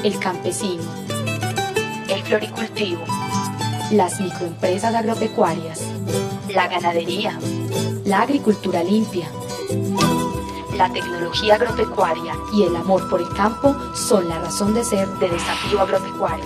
el campesino, el floricultivo, las microempresas agropecuarias, la ganadería, la agricultura limpia la tecnología agropecuaria y el amor por el campo son la razón de ser de Desafío Agropecuario.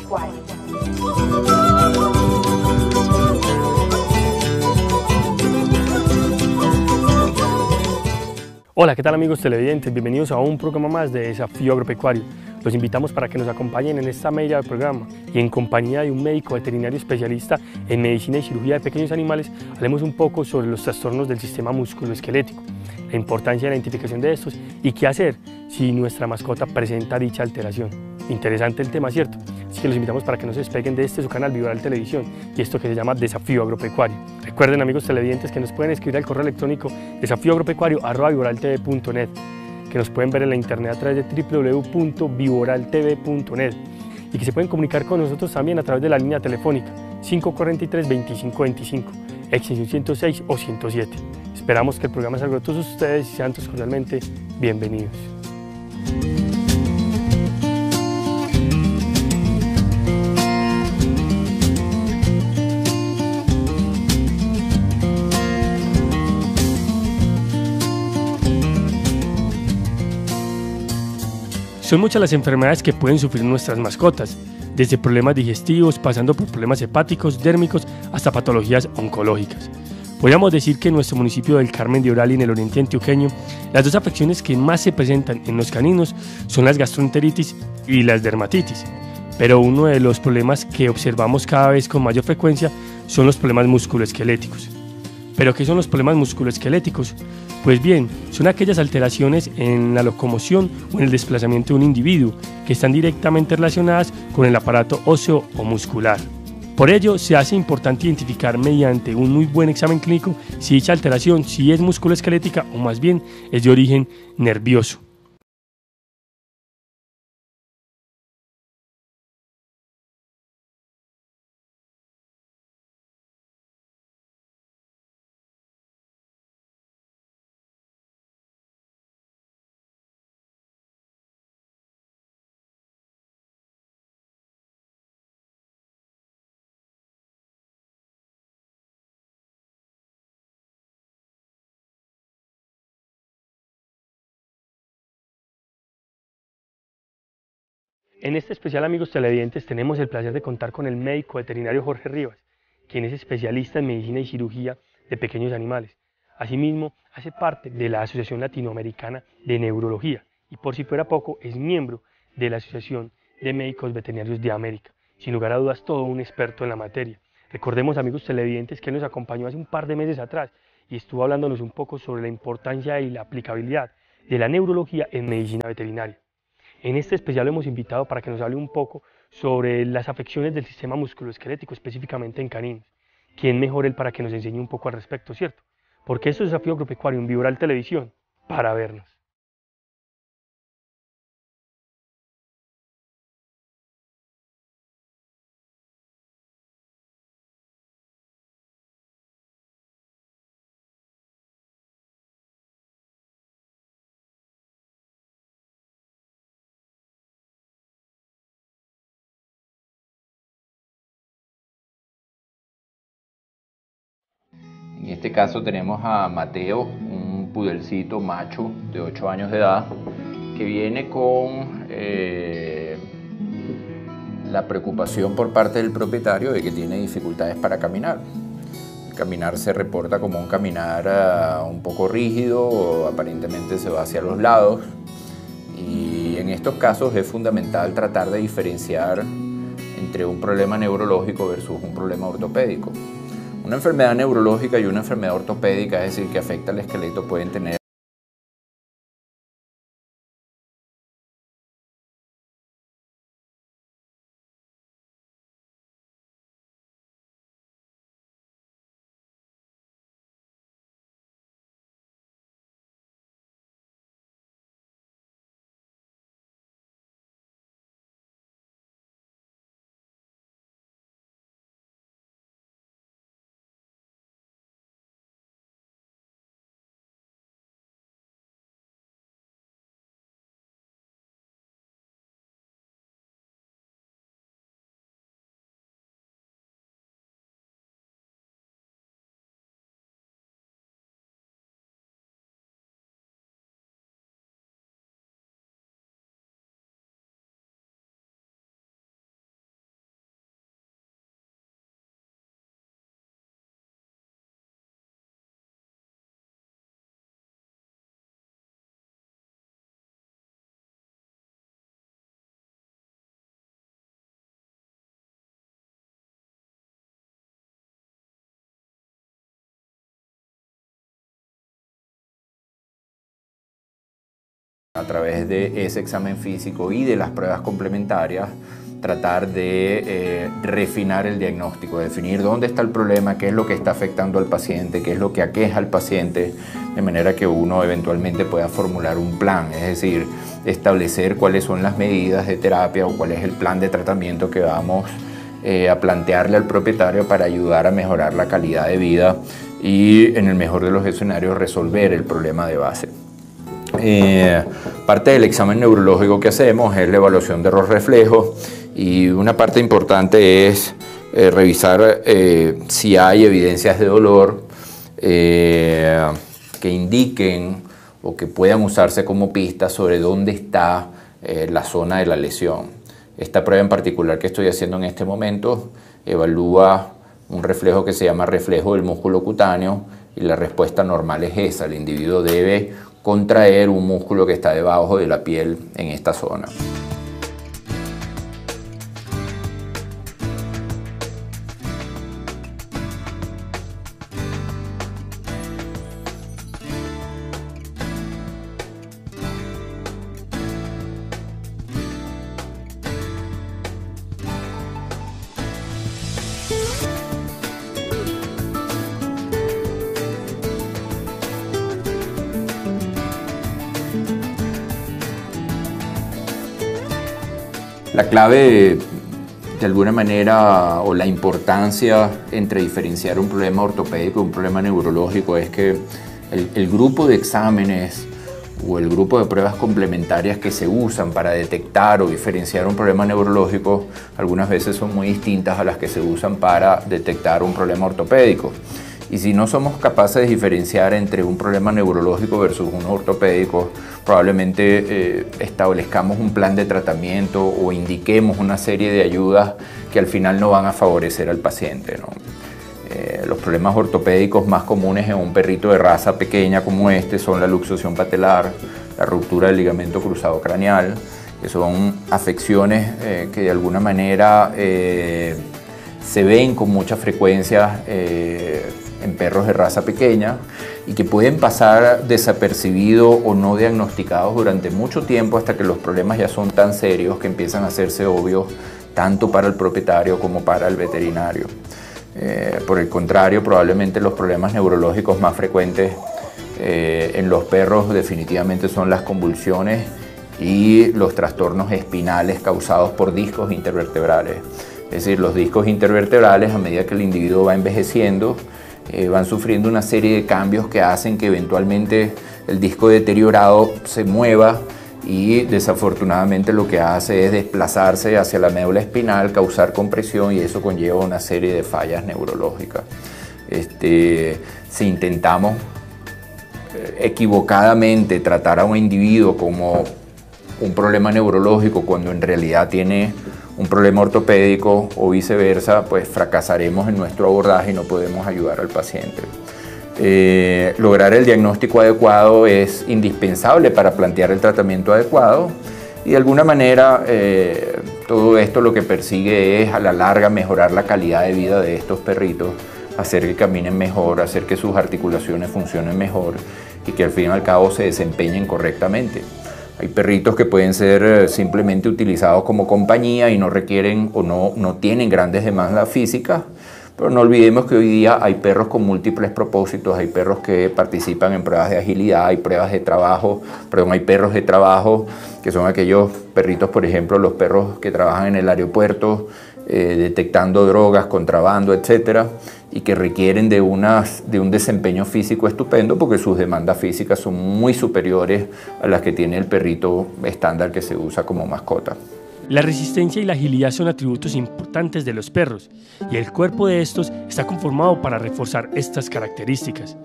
Hola, ¿qué tal amigos televidentes? Bienvenidos a un programa más de Desafío Agropecuario. Los invitamos para que nos acompañen en esta media del programa y en compañía de un médico veterinario especialista en medicina y cirugía de pequeños animales, hablemos un poco sobre los trastornos del sistema musculoesquelético, la importancia de la identificación de estos y qué hacer si nuestra mascota presenta dicha alteración. Interesante el tema, ¿cierto? Así que los invitamos para que no se despeguen de su canal Vivoral Televisión y esto que se llama Desafío Agropecuario. Recuerden, amigos televidentes, que nos pueden escribir al correo electrónico desafioagropecuario@vivoraltv.net, que nos pueden ver en la internet a través de www.vivoraltv.net y que se pueden comunicar con nosotros también a través de la línea telefónica 543-2525, extensión 106 o 107. Esperamos que el programa salga a todos ustedes y sean todos cordialmente bienvenidos. Son muchas las enfermedades que pueden sufrir nuestras mascotas, desde problemas digestivos, pasando por problemas hepáticos, dérmicos, hasta patologías oncológicas. Podríamos decir que en nuestro municipio del Carmen de Oral y en el oriente antioqueño, las dos afecciones que más se presentan en los caninos son las gastroenteritis y las dermatitis. Pero uno de los problemas que observamos cada vez con mayor frecuencia son los problemas musculoesqueléticos. ¿Pero qué son los problemas musculoesqueléticos? Pues bien, son aquellas alteraciones en la locomoción o en el desplazamiento de un individuo que están directamente relacionadas con el aparato óseo o muscular. Por ello, se hace importante identificar mediante un muy buen examen clínico si dicha alteración si es musculoesquelética o más bien es de origen nervioso. En este especial, amigos televidentes, tenemos el placer de contar con el médico veterinario Jorge Rivas, quien es especialista en medicina y cirugía de pequeños animales. Asimismo, hace parte de la Asociación Latinoamericana de Neurología y, por si fuera poco, es miembro de la Asociación de Médicos Veterinarios de América. Sin lugar a dudas, todo un experto en la materia. Recordemos, amigos televidentes, que él nos acompañó hace un par de meses atrás y estuvo hablándonos un poco sobre la importancia y la aplicabilidad de la neurología en medicina veterinaria. En este especial lo hemos invitado para que nos hable un poco sobre las afecciones del sistema musculoesquelético, específicamente en caninos. ¿Quién mejor él para que nos enseñe un poco al respecto, cierto? Porque esto es Desafío Agropecuario en Vivoral Televisión, para vernos. En este caso tenemos a Mateo, un pudelcito macho de 8 años de edad, que viene con la preocupación por parte del propietario de que tiene dificultades para caminar. El caminar se reporta como un caminar un poco rígido, aparentemente se va hacia los lados, y en estos casos es fundamental tratar de diferenciar entre un problema neurológico versus un problema ortopédico. Una enfermedad neurológica y una enfermedad ortopédica, es decir, que afecta al esqueleto, pueden tener a través de ese examen físico y de las pruebas complementarias, tratar de refinar el diagnóstico, definir dónde está el problema, qué es lo que está afectando al paciente, qué es lo que aqueja al paciente, de manera que uno eventualmente pueda formular un plan, es decir, establecer cuáles son las medidas de terapia o cuál es el plan de tratamiento que vamos a plantearle al propietario para ayudar a mejorar la calidad de vida y, en el mejor de los escenarios, resolver el problema de base. Parte del examen neurológico que hacemos es la evaluación de error reflejo, y una parte importante es revisar si hay evidencias de dolor que indiquen o que puedan usarse como pistas sobre dónde está la zona de la lesión. Esta prueba en particular que estoy haciendo en este momento evalúa un reflejo que se llama reflejo del músculo cutáneo, y la respuesta normal es esa: el individuo debe contraer un músculo que está debajo de la piel en esta zona. La clave, de alguna manera, o la importancia entre diferenciar un problema ortopédico y un problema neurológico, es que el grupo de exámenes o el grupo de pruebas complementarias que se usan para detectar o diferenciar un problema neurológico algunas veces son muy distintas a las que se usan para detectar un problema ortopédico. Y si no somos capaces de diferenciar entre un problema neurológico versus uno ortopédico, probablemente establezcamos un plan de tratamiento o indiquemos una serie de ayudas que al final no van a favorecer al paciente, ¿no? Los problemas ortopédicos más comunes en un perrito de raza pequeña como este son la luxación patelar, la ruptura del ligamento cruzado craneal, que son afecciones que de alguna manera se ven con mucha frecuencia en perros de raza pequeña y que pueden pasar desapercibidos o no diagnosticados durante mucho tiempo, hasta que los problemas ya son tan serios que empiezan a hacerse obvios tanto para el propietario como para el veterinario. Por el contrario, probablemente los problemas neurológicos más frecuentes en los perros definitivamente son las convulsiones y los trastornos espinales causados por discos intervertebrales. Es decir, los discos intervertebrales, a medida que el individuo va envejeciendo, van sufriendo una serie de cambios que hacen que eventualmente el disco deteriorado se mueva, y desafortunadamente lo que hace es desplazarse hacia la médula espinal, causar compresión, y eso conlleva una serie de fallas neurológicas. Si intentamos equivocadamente tratar a un individuo como un problema neurológico cuando en realidad tiene un problema ortopédico o viceversa, pues fracasaremos en nuestro abordaje y no podemos ayudar al paciente. Lograr el diagnóstico adecuado es indispensable para plantear el tratamiento adecuado, y de alguna manera todo esto lo que persigue es a la larga mejorar la calidad de vida de estos perritos, hacer que caminen mejor, hacer que sus articulaciones funcionen mejor y que al fin y al cabo se desempeñen correctamente. Hay perritos que pueden ser simplemente utilizados como compañía y no requieren o no tienen grandes demandas físicas, pero no olvidemos que hoy día hay perros con múltiples propósitos, hay perros que participan en pruebas de agilidad, hay pruebas de trabajo, hay perros de trabajo que son aquellos perritos, por ejemplo, los perros que trabajan en el aeropuerto detectando drogas, contrabando, etcétera, y que requieren de un desempeño físico estupendo porque sus demandas físicas son muy superiores a las que tiene el perrito estándar que se usa como mascota. La resistencia y la agilidad son atributos importantes de los perros, y el cuerpo de estos está conformado para reforzar estas características.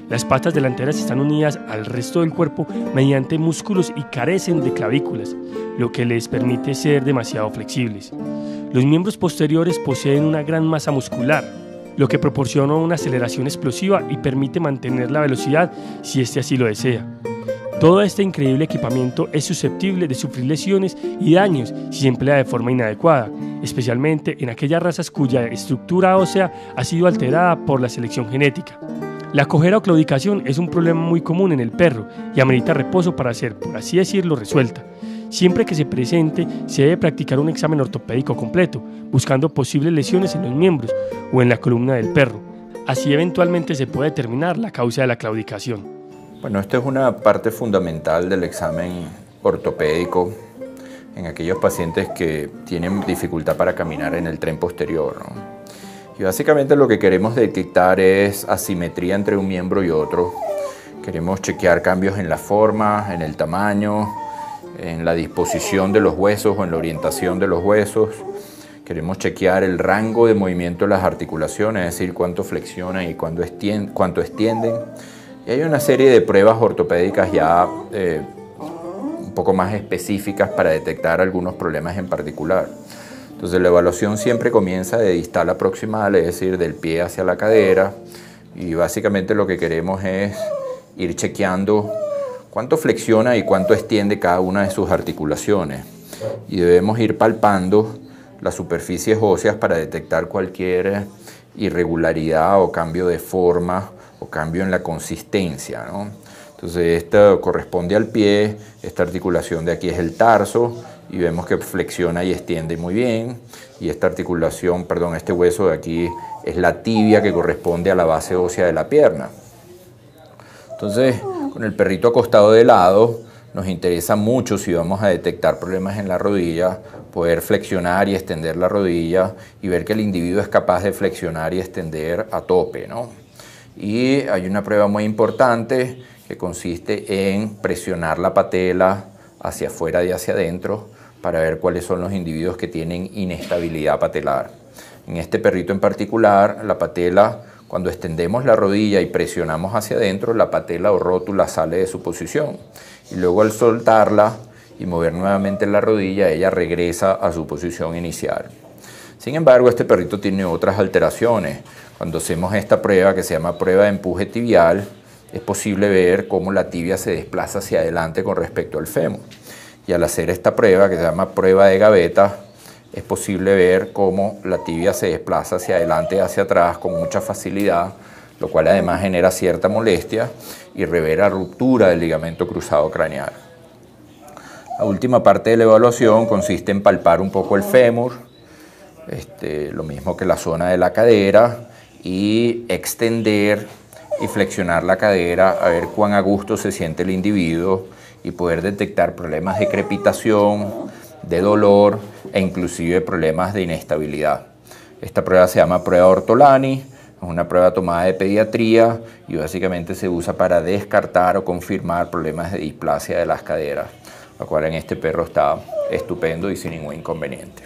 Las patas delanteras están unidas al resto del cuerpo mediante músculos y carecen de clavículas, lo que les permite ser demasiado flexibles. Los miembros posteriores poseen una gran masa muscular, lo que proporciona una aceleración explosiva y permite mantener la velocidad si éste así lo desea. Todo este increíble equipamiento es susceptible de sufrir lesiones y daños si se emplea de forma inadecuada, especialmente en aquellas razas cuya estructura ósea ha sido alterada por la selección genética. La cojera o claudicación es un problema muy común en el perro y amerita reposo para ser, por así decirlo, resuelta. Siempre que se presente, se debe practicar un examen ortopédico completo, buscando posibles lesiones en los miembros o en la columna del perro. Así eventualmente se puede determinar la causa de la claudicación. Bueno, esto es una parte fundamental del examen ortopédico en aquellos pacientes que tienen dificultad para caminar en el tren posterior, ¿no? Y básicamente lo que queremos detectar es asimetría entre un miembro y otro. Queremos chequear cambios en la forma, en el tamaño, en la disposición de los huesos o en la orientación de los huesos. Queremos chequear el rango de movimiento de las articulaciones, es decir, cuánto flexionan y cuánto extienden. Y hay una serie de pruebas ortopédicas ya un poco más específicas para detectar algunos problemas en particular. Entonces la evaluación siempre comienza de distal a proximal, es decir, del pie hacia la cadera, y básicamente lo que queremos es ir chequeando cuánto flexiona y cuánto extiende cada una de sus articulaciones. Y debemos ir palpando las superficies óseas para detectar cualquier irregularidad o cambio de forma o cambio en la consistencia, ¿no? Entonces esto corresponde al pie, esta articulación de aquí es el tarso, y vemos que flexiona y extiende muy bien, y esta articulación, perdón, este hueso de aquí es la tibia que corresponde a la base ósea de la pierna. Entonces, con el perrito acostado de lado, nos interesa mucho, si vamos a detectar problemas en la rodilla, poder flexionar y extender la rodilla y ver que el individuo es capaz de flexionar y extender a tope, ¿no? Y hay una prueba muy importante que consiste en presionar la patela hacia afuera y hacia adentro para ver cuáles son los individuos que tienen inestabilidad patelar. En este perrito en particular, la patela, cuando extendemos la rodilla y presionamos hacia adentro, la patela o rótula sale de su posición. Y luego al soltarla y mover nuevamente la rodilla, ella regresa a su posición inicial. Sin embargo, este perrito tiene otras alteraciones. Cuando hacemos esta prueba, que se llama prueba de empuje tibial, es posible ver cómo la tibia se desplaza hacia adelante con respecto al fémur. Y al hacer esta prueba, que se llama prueba de gaveta, es posible ver cómo la tibia se desplaza hacia adelante y hacia atrás con mucha facilidad, lo cual además genera cierta molestia y revela ruptura del ligamento cruzado craneal. La última parte de la evaluación consiste en palpar un poco el fémur, lo mismo que la zona de la cadera, y extender y flexionar la cadera a ver cuán a gusto se siente el individuo y poder detectar problemas de crepitación, de dolor e inclusive problemas de inestabilidad. Esta prueba se llama prueba Ortolani, es una prueba tomada de pediatría y básicamente se usa para descartar o confirmar problemas de displasia de las caderas, lo cual en este perro está estupendo y sin ningún inconveniente.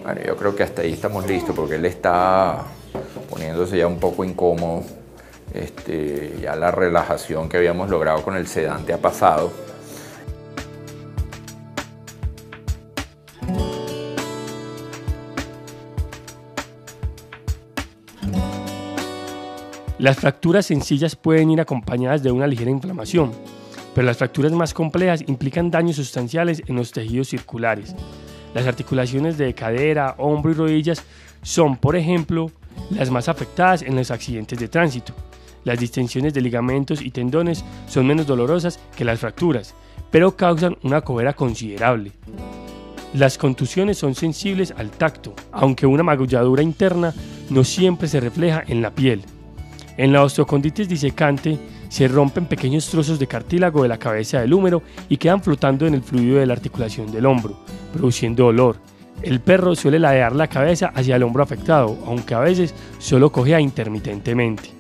Bueno, yo creo que hasta ahí estamos listos porque él está poniéndose ya un poco incómodo. Ya la relajación que habíamos logrado con el sedante ha pasado. Las fracturas sencillas pueden ir acompañadas de una ligera inflamación, pero las fracturas más complejas implican daños sustanciales en los tejidos circulares. Las articulaciones de cadera, hombro y rodillas son, por ejemplo, las más afectadas en los accidentes de tránsito. Las distensiones de ligamentos y tendones son menos dolorosas que las fracturas, pero causan una cojera considerable. Las contusiones son sensibles al tacto, aunque una magulladura interna no siempre se refleja en la piel. En la osteocondritis disecante se rompen pequeños trozos de cartílago de la cabeza del húmero y quedan flotando en el fluido de la articulación del hombro, produciendo dolor. El perro suele ladear la cabeza hacia el hombro afectado, aunque a veces solo cojea intermitentemente.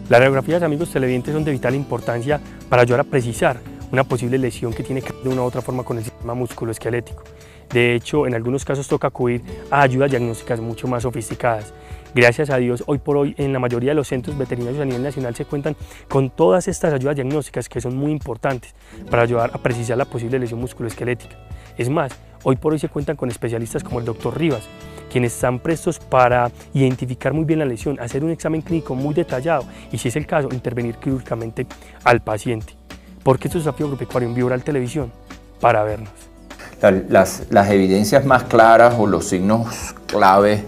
Las radiografías, amigos televidentes, son de vital importancia para ayudar a precisar una posible lesión que tiene que ver de una u otra forma con el sistema musculoesquelético. De hecho, en algunos casos toca acudir a ayudas diagnósticas mucho más sofisticadas. Gracias a Dios, hoy por hoy, en la mayoría de los centros veterinarios a nivel nacional se cuentan con todas estas ayudas diagnósticas que son muy importantes para ayudar a precisar la posible lesión musculoesquelética. Es más, Hoy por hoy se cuentan con especialistas como el doctor Rivas, quienes están prestos para identificar muy bien la lesión, hacer un examen clínico muy detallado y, si es el caso, intervenir quirúrgicamente al paciente. ¿Por qué esto es Desafío Agropecuario en Vibral Televisión? Para vernos. Las evidencias más claras o los signos clave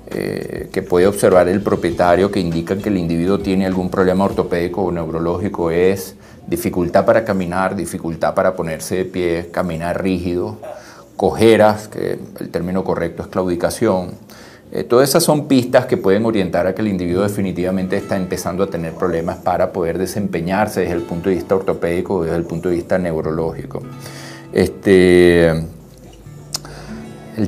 que puede observar el propietario que indican que el individuo tiene algún problema ortopédico o neurológico es dificultad para caminar, dificultad para ponerse de pie, caminar rígido, cojeras, que el término correcto es claudicación. Todas esas son pistas que pueden orientar a que el individuo definitivamente está empezando a tener problemas para poder desempeñarse desde el punto de vista ortopédico o desde el punto de vista neurológico. El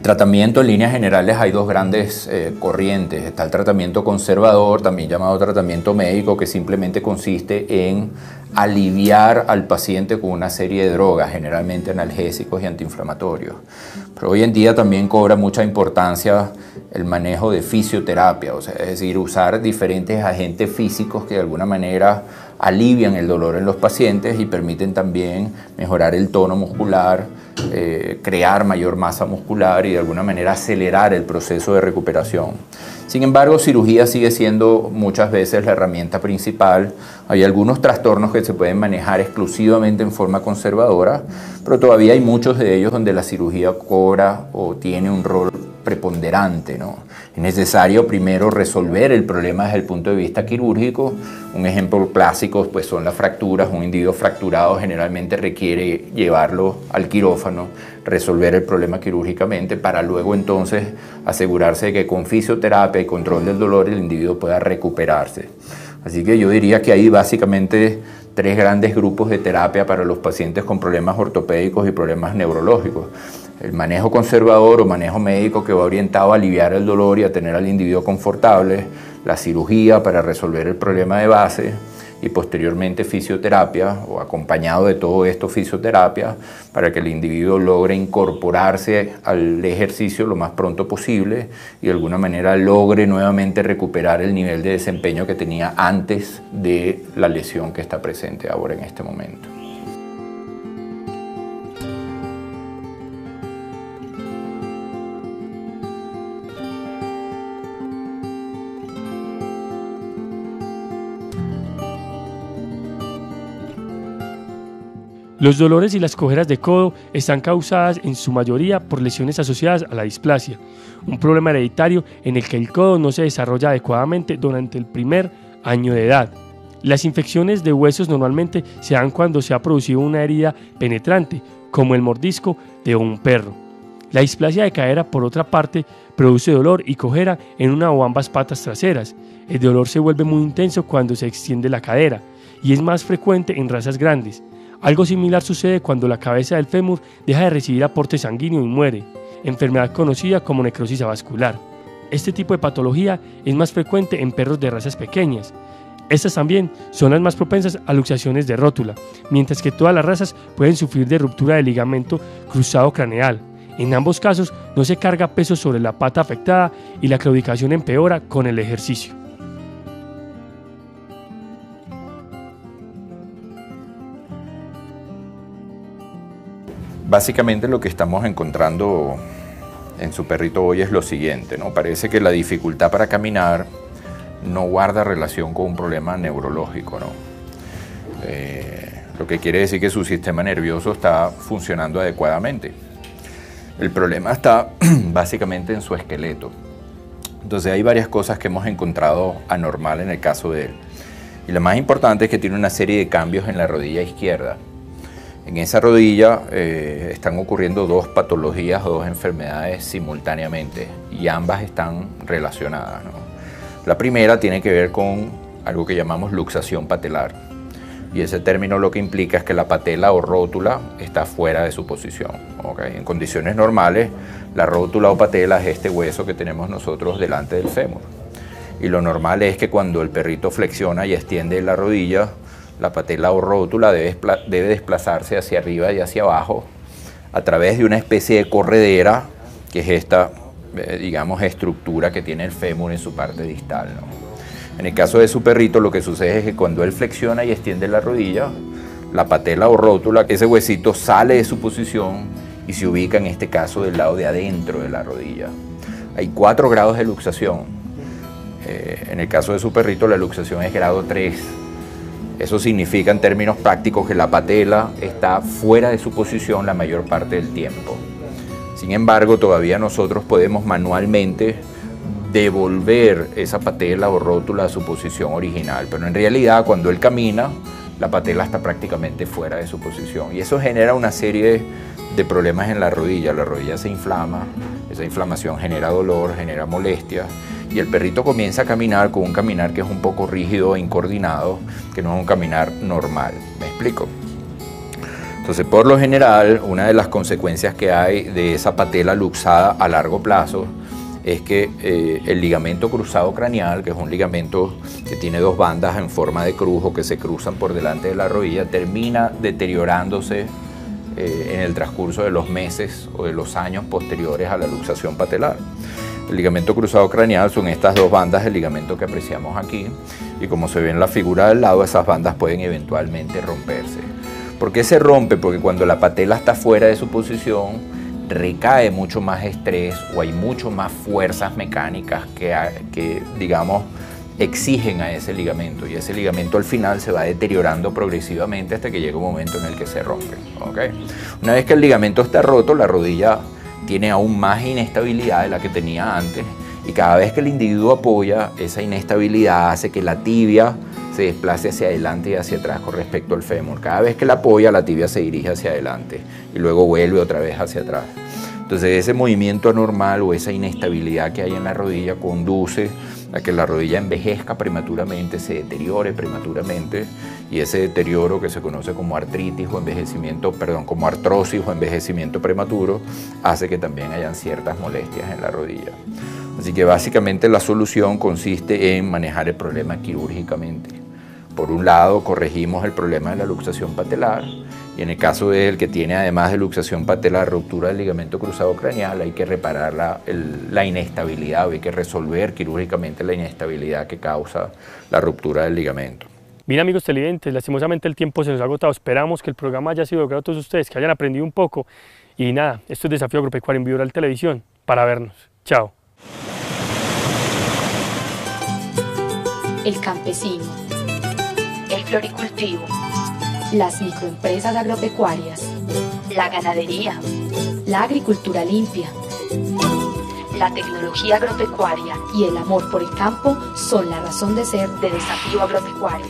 tratamiento en líneas generales hay dos grandes corrientes. Está el tratamiento conservador, también llamado tratamiento médico, que simplemente consiste en aliviar al paciente con una serie de drogas, generalmente analgésicos y antiinflamatorios. Pero hoy en día también cobra mucha importancia el manejo de fisioterapia, o sea, es decir, usar diferentes agentes físicos que de alguna manera alivian el dolor en los pacientes y permiten también mejorar el tono muscular, crear mayor masa muscular y de alguna manera acelerar el proceso de recuperación. Sin embargo, cirugía sigue siendo muchas veces la herramienta principal. Hay algunos trastornos que se pueden manejar exclusivamente en forma conservadora, pero todavía hay muchos de ellos donde la cirugía cobra o tiene un rol preponderante, ¿no? Es necesario primero resolver el problema desde el punto de vista quirúrgico. Un ejemplo clásico pues, son las fracturas. Un individuo fracturado generalmente requiere llevarlo al quirófano, resolver el problema quirúrgicamente para luego entonces asegurarse de que con fisioterapia y control del dolor el individuo pueda recuperarse. Así que yo diría que hay básicamente tres grandes grupos de terapia para los pacientes con problemas ortopédicos y problemas neurológicos. El manejo conservador o manejo médico, que va orientado a aliviar el dolor y a tener al individuo confortable, la cirugía para resolver el problema de base y posteriormente fisioterapia o acompañado de todo esto fisioterapia para que el individuo logre incorporarse al ejercicio lo más pronto posible y de alguna manera logre nuevamente recuperar el nivel de desempeño que tenía antes de la lesión que está presente ahora en este momento. Los dolores y las cojeras de codo están causadas en su mayoría por lesiones asociadas a la displasia, un problema hereditario en el que el codo no se desarrolla adecuadamente durante el primer año de edad. Las infecciones de huesos normalmente se dan cuando se ha producido una herida penetrante, como el mordisco de un perro. La displasia de cadera, por otra parte, produce dolor y cojera en una o ambas patas traseras. El dolor se vuelve muy intenso cuando se extiende la cadera y es más frecuente en razas grandes. Algo similar sucede cuando la cabeza del fémur deja de recibir aporte sanguíneo y muere, enfermedad conocida como necrosis avascular. Este tipo de patología es más frecuente en perros de razas pequeñas. Estas también son las más propensas a luxaciones de rótula, mientras que todas las razas pueden sufrir de ruptura del ligamento cruzado craneal. En ambos casos no se carga peso sobre la pata afectada y la claudicación empeora con el ejercicio. Básicamente lo que estamos encontrando en su perrito hoy es lo siguiente, ¿no? Parece que la dificultad para caminar no guarda relación con un problema neurológico, ¿no? Lo que quiere decir que su sistema nervioso está funcionando adecuadamente. El problema está básicamente en su esqueleto. Entonces hay varias cosas que hemos encontrado anormal en el caso de él. Y lo más importante es que tiene una serie de cambios en la rodilla izquierda. En esa rodilla están ocurriendo dos patologías o dos enfermedades simultáneamente y ambas están relacionadas, ¿no? La primera tiene que ver con algo que llamamos luxación patelar y ese término lo que implica es que la patela o rótula está fuera de su posición, ¿okay? En condiciones normales, la rótula o patela es este hueso que tenemos nosotros delante del fémur y lo normal es que cuando el perrito flexiona y extiende la rodilla, la patela o rótula debe desplazarse hacia arriba y hacia abajo a través de una especie de corredera, que es esta, digamos, estructura que tiene el fémur en su parte distal, ¿no? En el caso de su perrito, lo que sucede es que cuando él flexiona y extiende la rodilla, la patela o rótula, ese huesito sale de su posición y se ubica en este caso del lado de adentro de la rodilla. Hay 4 grados de luxación. En el caso de su perrito la luxación es grado 3. Eso significa en términos prácticos que la patela está fuera de su posición la mayor parte del tiempo. Sin embargo, todavía nosotros podemos manualmente devolver esa patela o rótula a su posición original, pero en realidad cuando él camina, la patela está prácticamente fuera de su posición y eso genera una serie de problemas en la rodilla se inflama, esa inflamación genera dolor, genera molestias y el perrito comienza a caminar con un caminar que es un poco rígido e incoordinado, que no es un caminar normal. ¿Me explico? Entonces, por lo general, una de las consecuencias que hay de esa patela luxada a largo plazo es que el ligamento cruzado craneal, que es un ligamento que tiene 2 bandas en forma de cruz o que se cruzan por delante de la rodilla, termina deteriorándose en el transcurso de los meses o de los años posteriores a la luxación patelar. El ligamento cruzado craneal son estas 2 bandas del ligamento que apreciamos aquí y como se ve en la figura del lado, esas bandas pueden eventualmente romperse. ¿Por qué se rompe? Porque cuando la patela está fuera de su posición, recae mucho más estrés o hay mucho más fuerzas mecánicas que digamos, exigen a ese ligamento y ese ligamento al final se va deteriorando progresivamente hasta que llega un momento en el que se rompe. ¿Okay? Una vez que el ligamento está roto, la rodilla tiene aún más inestabilidad de la que tenía antes y cada vez que el individuo apoya, esa inestabilidad hace que la tibia se desplace hacia adelante y hacia atrás con respecto al fémur. Cada vez que la apoya, la tibia se dirige hacia adelante y luego vuelve otra vez hacia atrás. Entonces ese movimiento anormal o esa inestabilidad que hay en la rodilla conduce a que la rodilla envejezca prematuramente, se deteriore prematuramente y ese deterioro que se conoce como artritis o envejecimiento, como artrosis o envejecimiento prematuro hace que también hayan ciertas molestias en la rodilla. Así que básicamente la solución consiste en manejar el problema quirúrgicamente. Por un lado, corregimos el problema de la luxación patelar y en el caso del que tiene además de luxación patelar ruptura del ligamento cruzado craneal, hay que reparar la inestabilidad o hay que resolver quirúrgicamente la inestabilidad que causa la ruptura del ligamento. Bien amigos televidentes, lastimosamente el tiempo se nos ha agotado. Esperamos que el programa haya sido de grado a todos ustedes, que hayan aprendido un poco. Y nada, esto es Desafío Agropecuario en Vivoral Televisión para vernos. Chao. El campesino, El floricultivo, las microempresas agropecuarias, la ganadería, la agricultura limpia la tecnología agropecuaria y el amor por el campo son la razón de ser de Desafío Agropecuario.